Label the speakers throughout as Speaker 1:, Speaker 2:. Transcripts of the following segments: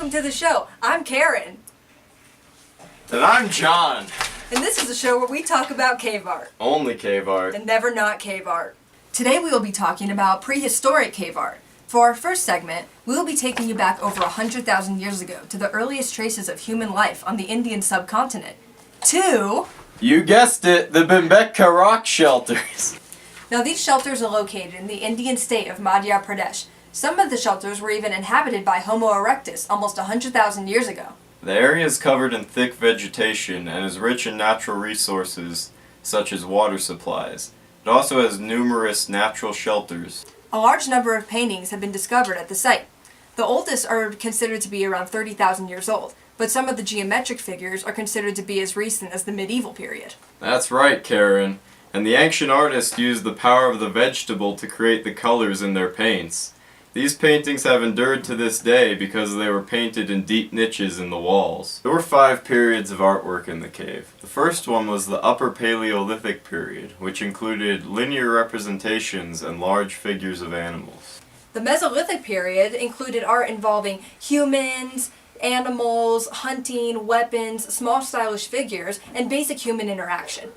Speaker 1: welcome to the show. I'm Karen.
Speaker 2: And I'm John.
Speaker 1: And this is a show where we talk about cave art.
Speaker 2: Only cave art.
Speaker 1: And never not cave art. Today we will be talking about prehistoric cave art. For our first segment, we will be taking you back over 100,000 years ago to the earliest traces of human life on the Indian subcontinent. To...
Speaker 2: You guessed it, the Bhimbetka rock shelters.
Speaker 1: Now these shelters are located in the Indian state of Madhya Pradesh. Some of the shelters were even inhabited by Homo erectus almost 100,000 years ago.
Speaker 2: The area is covered in thick vegetation and is rich in natural resources such as water supplies. It also has numerous natural shelters.
Speaker 1: A large number of paintings have been discovered at the site. The oldest are considered to be around 30,000 years old, but some of the geometric figures are considered to be as recent as the medieval period.
Speaker 2: That's right, Karen. And the ancient artists used the power of the vegetable to create the colors in their paints. These paintings have endured to this day because they were painted in deep niches in the walls. There were 5 periods of artwork in the cave. The first one was the Upper Paleolithic period, which included linear representations and large figures of animals.
Speaker 1: The Mesolithic period included art involving humans, animals, hunting, weapons, small stylish figures, and basic human interaction.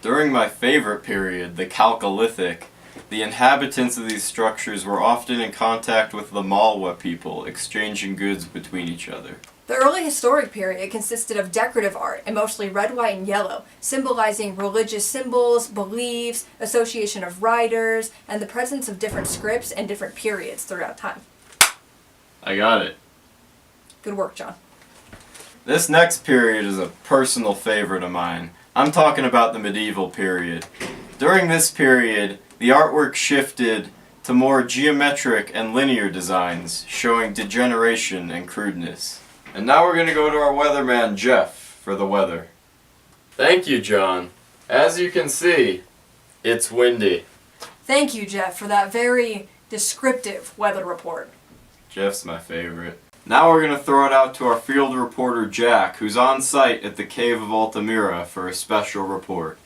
Speaker 2: During my favorite period, the Chalcolithic, the inhabitants of these structures were often in contact with the Malwa people, exchanging goods between each other.
Speaker 1: The early historic period consisted of decorative art, and mostly red, white, and yellow, symbolizing religious symbols, beliefs, association of writers, and the presence of different scripts and different periods throughout time.
Speaker 2: I got it.
Speaker 1: Good work, John.
Speaker 2: This next period is a personal favorite of mine. I'm talking about the medieval period. During this period, the artwork shifted to more geometric and linear designs, showing degeneration and crudeness. And now we're going to go to our weatherman, Jeff, for the weather. Thank you, John. As you can see, it's windy.
Speaker 1: Thank you, Jeff, for that very descriptive weather report.
Speaker 2: Jeff's my favorite. Now we're going to throw it out to our field reporter, Jack, who's on site at the Cave of Altamira for a special report.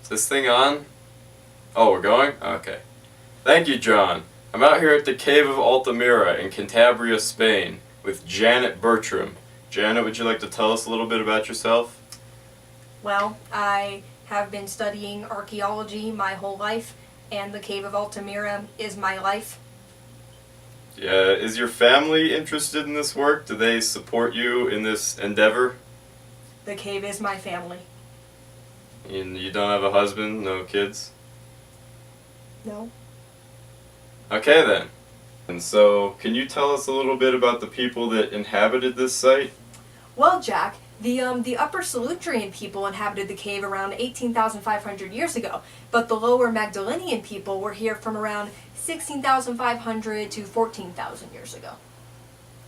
Speaker 2: Is this thing on? Oh, we're going? Okay. Thank you, John. I'm out here at the Cave of Altamira in Cantabria, Spain, with Janet Bertram. Janet, would you like to tell us a little bit about yourself?
Speaker 1: Well, I have been studying archaeology my whole life, and the Cave of Altamira is my life.
Speaker 2: Yeah, is your family interested in this work? Do they support you in this endeavor?
Speaker 1: The cave is my family.
Speaker 2: And you don't have a husband, no kids?
Speaker 1: No.
Speaker 2: Okay then. And so, can you tell us a little bit about the people that inhabited this site?
Speaker 1: Well, Jack, the Upper Solutrean people inhabited the cave around 18,500 years ago, but the Lower Magdalenian people were here from around 16,500 to 14,000 years ago.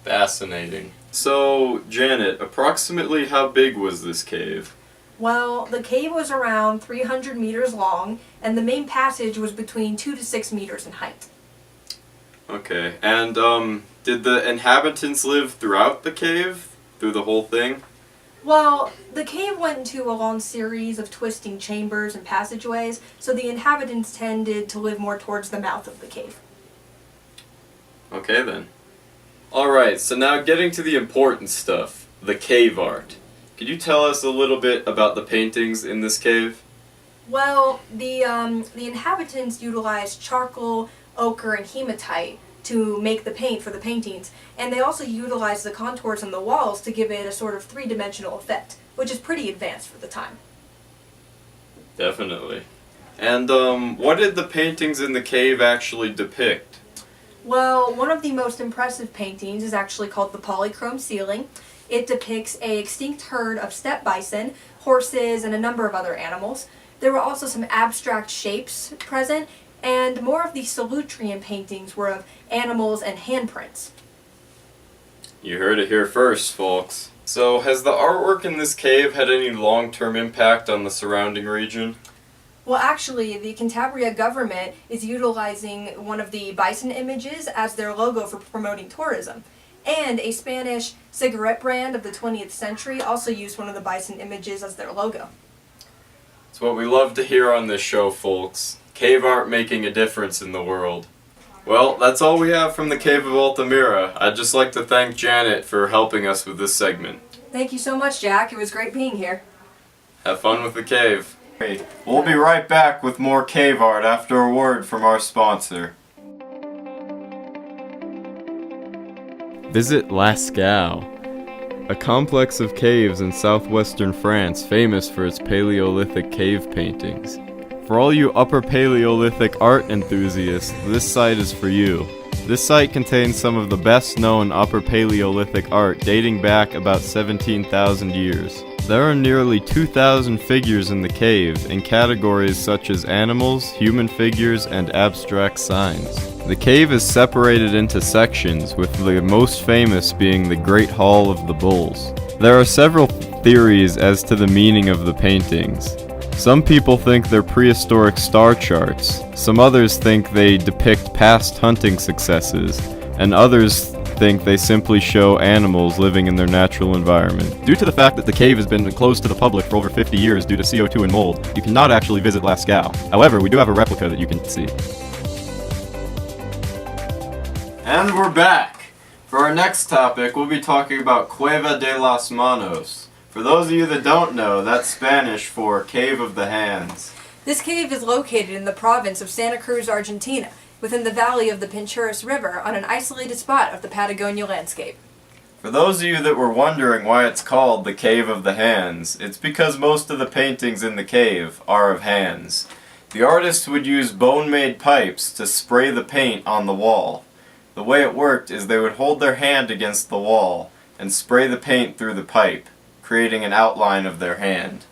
Speaker 2: Fascinating. So, Janet, approximately how big was this cave?
Speaker 1: Well, the cave was around 300 meters long, and the main passage was between 2 to 6 meters in height.
Speaker 2: Okay, and did the inhabitants live throughout the cave? Through the whole thing?
Speaker 1: Well, the cave went into a long series of twisting chambers and passageways, so the inhabitants tended to live more towards the mouth of the cave.
Speaker 2: Okay then. Alright, so now getting to the important stuff, the cave art. Could you tell us a little bit about the paintings in this cave?
Speaker 1: Well, the inhabitants utilized charcoal, ochre, and hematite to make the paint for the paintings, and they also utilized the contours on the walls to give it a sort of three-dimensional effect, which is pretty advanced for the time.
Speaker 2: Definitely. And what did the paintings in the cave actually depict?
Speaker 1: Well, one of the most impressive paintings is actually called the Polychrome Ceiling. It depicts an extinct herd of steppe bison, horses, and a number of other animals. There were also some abstract shapes present, and more of the Solutrean paintings were of animals and handprints.
Speaker 2: You heard it here first, folks. So, has the artwork in this cave had any long-term impact on the surrounding region?
Speaker 1: Well, actually, the Cantabria government is utilizing one of the bison images as their logo for promoting tourism. And a Spanish cigarette brand of the 20th century also used one of the bison images as their logo.
Speaker 2: It's what we love to hear on this show, folks. Cave art making a difference in the world. Well, that's all we have from the Cave of Altamira. I'd just like to thank Janet for helping us with this segment.
Speaker 1: Thank you so much, Jack. It was great being here.
Speaker 2: Have fun with the cave. We'll be right back with more cave art after a word from our sponsor. Visit Lascaux, a complex of caves in southwestern France famous for its Paleolithic cave paintings. For all you Upper Paleolithic art enthusiasts, this site is for you. This site contains some of the best known Upper Paleolithic art dating back about 17,000 years. There are nearly 2,000 figures in the cave in categories such as animals, human figures, and abstract signs. The cave is separated into sections, with the most famous being the Great Hall of the Bulls. There are several theories as to the meaning of the paintings. Some people think they're prehistoric star charts, some others think they depict past hunting successes, and others think they simply show animals living in their natural environment. Due to the fact that the cave has been closed to the public for over 50 years due to CO2 and mold, you cannot actually visit Lascaux. However, we do have a replica that you can see. And we're back! For our next topic, we'll be talking about Cueva de las Manos. For those of you that don't know, that's Spanish for Cave of the Hands.
Speaker 1: This cave is located in the province of Santa Cruz, Argentina, within the valley of the Pinchuras River on an isolated spot of the Patagonia landscape.
Speaker 2: For those of you that were wondering why it's called the Cave of the Hands, it's because most of the paintings in the cave are of hands. The artists would use bone-made pipes to spray the paint on the wall. The way it worked is they would hold their hand against the wall and spray the paint through the pipe, creating an outline of their hand.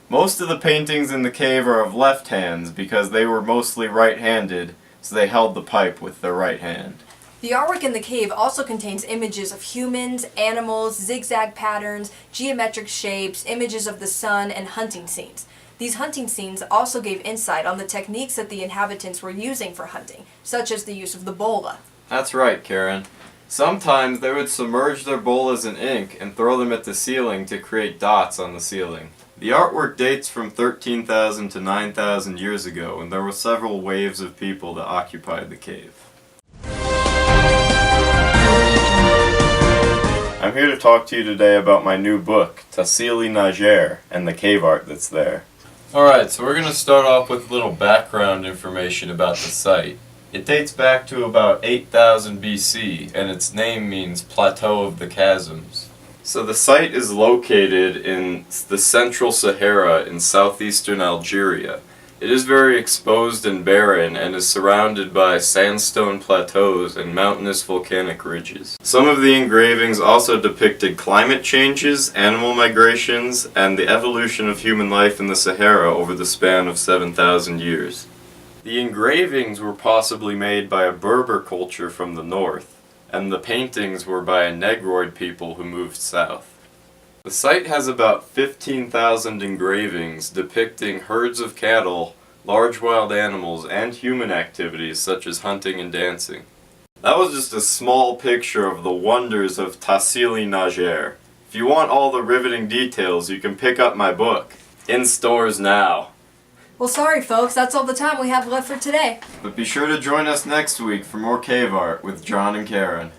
Speaker 2: Most of the paintings in the cave are of left hands because they were mostly right-handed, so they held the pipe with their right hand.
Speaker 1: The artwork in the cave also contains images of humans, animals, zigzag patterns, geometric shapes, images of the sun, and hunting scenes. These hunting scenes also gave insight on the techniques that the inhabitants were using for hunting, such as the use of the bola.
Speaker 2: That's right, Karen. Sometimes they would submerge their bolas in ink and throw them at the ceiling to create dots on the ceiling. The artwork dates from 13,000 to 9,000 years ago, and there were several waves of people that occupied the cave. I'm here to talk to you today about my new book, Tassili Nager, and the cave art that's there. Alright, so we're going to start off with a little background information about the site. It dates back to about 8,000 BC, and its name means Plateau of the Chasms. So the site is located in the Central Sahara in southeastern Algeria. It is very exposed and barren and is surrounded by sandstone plateaus and mountainous volcanic ridges. Some of the engravings also depicted climate changes, animal migrations, and the evolution of human life in the Sahara over the span of 7,000 years. The engravings were possibly made by a Berber culture from the north, and the paintings were by a Negroid people who moved south. The site has about 15,000 engravings depicting herds of cattle, large wild animals, and human activities such as hunting and dancing. That was just a small picture of the wonders of Tassili Nager. If you want all the riveting details, you can pick up my book. In stores now.
Speaker 1: Well, sorry folks, that's all the time we have left for today.
Speaker 2: But be sure to join us next week for more cave art with John and Karen.